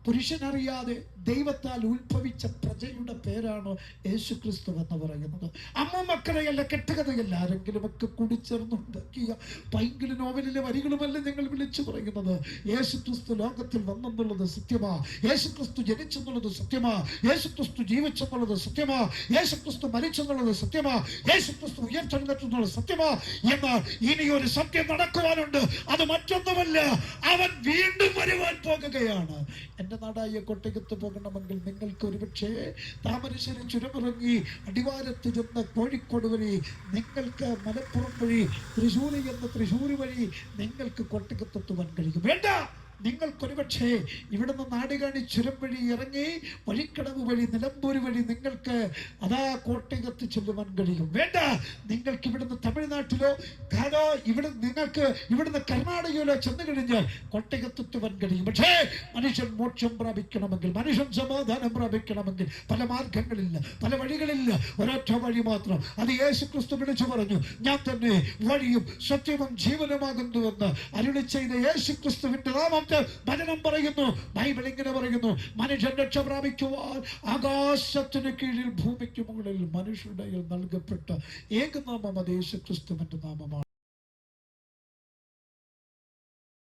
പുരുഷനറിയാതെ ദൈവത്താൽ ഉത്ഭവിച്ച പ്രജയുടെ പേരാണ് യേശു ക്രിസ്തു എന്ന് പറയുന്നത്. അമ്മ മക്കളെയല്ല, കെട്ടുകഥയല്ല, ആരെങ്കിലും ഒക്കെ കൂടിച്ചേർന്നുണ്ടാക്കിയ പൈങ്കിളി നോവലിലെ വരികളുമല്ല ഞങ്ങൾ വിളിച്ചു പറയുന്നത്. യേശു ക്രിസ്തു ലോകത്തിൽ വന്നെന്നുള്ളത് സത്യമാ, യേശു ക്രിസ്തു ജനിച്ചെന്നുള്ളത് സത്യമാ, യേശു ക്രിസ്തു ജീവിച്ചെന്നുള്ളത് സത്യമാ, യേശു ക്രിസ്തു മരിച്ചെന്നുള്ളത് സത്യമാ, യേശു ക്രിസ്തു ഉയർത്തെഴുന്നേറ്റെന്നുള്ളത് സത്യമാ. എന്നാൽ ഇനിയൊരു സത്യം നടക്കുവാനുണ്ട്. അത് മറ്റൊന്നുമല്ല, അവൻ വീണ്ടും വരുവാൻ പോകുകയാണ്. എന്റെ നാടായ കോട്ടയത്ത് പോകണമെങ്കിൽ നിങ്ങൾക്ക് ഒരുപക്ഷെ താമരശ്ശേരി ചുരമിറങ്ങി അടിവാരത്ത് ചെന്ന കോഴിക്കോട് വഴി, നിങ്ങൾക്ക് മലപ്പുറം വഴി തൃശ്ശൂർ വഴി നിങ്ങൾക്ക് കോട്ടയത്തെത്തുവാൻ കഴിയും. വേണ്ട, നിങ്ങൾക്കൊരുപക്ഷെ ഇവിടുന്ന് നാടുകാണി ചുരം വഴി ഇറങ്ങി വഴിക്കടവ് വഴി നിലമ്പൂർ വഴി നിങ്ങൾക്ക് കോട്ടയത്ത് ചെല്ലുവാൻ കഴിയും. വേണ്ട, നിങ്ങൾക്ക് ഇവിടുന്ന് തമിഴ്നാട്ടിലോ നിങ്ങൾക്ക് ഇവിടുന്ന് കർണാടകയിലോ ചെന്ന് കഴിഞ്ഞാൽ കോട്ടയത്തെത്തുവാൻ കഴിയും. പക്ഷേ മനുഷ്യൻ മോക്ഷം പ്രാപിക്കണമെങ്കിൽ, മനുഷ്യൻ സമാധാനം പ്രാപിക്കണമെങ്കിൽ പല മാർഗങ്ങളില്ല, പല വഴികളില്ല, ഒരൊറ്റ വഴി മാത്രം. അത് യേശു ക്രിസ്തു വിളിച്ചു പറഞ്ഞു, ഞാൻ തന്നെ വഴിയും സത്യവും ജീവനുമാകുന്നുവെന്ന് അരുളി ചെയ്ത യേശു ക്രിസ്തുവിന്റെ നാമം വചനം പറയുന്നു. ബൈബിൾ ഇങ്ങനെ പറയുന്നു, മനുഷ്യൻ രക്ഷ പ്രാപിക്കുവാൻ ആകാശത്തിന് കീഴിൽ ഭൂമിക്ക് മുകളിൽ മനുഷ്യരുടെ നൽകപ്പെട്ട ഏകനാമം അത് യേശു ക്രിസ്തുവിന്റെ നാമമാണ്.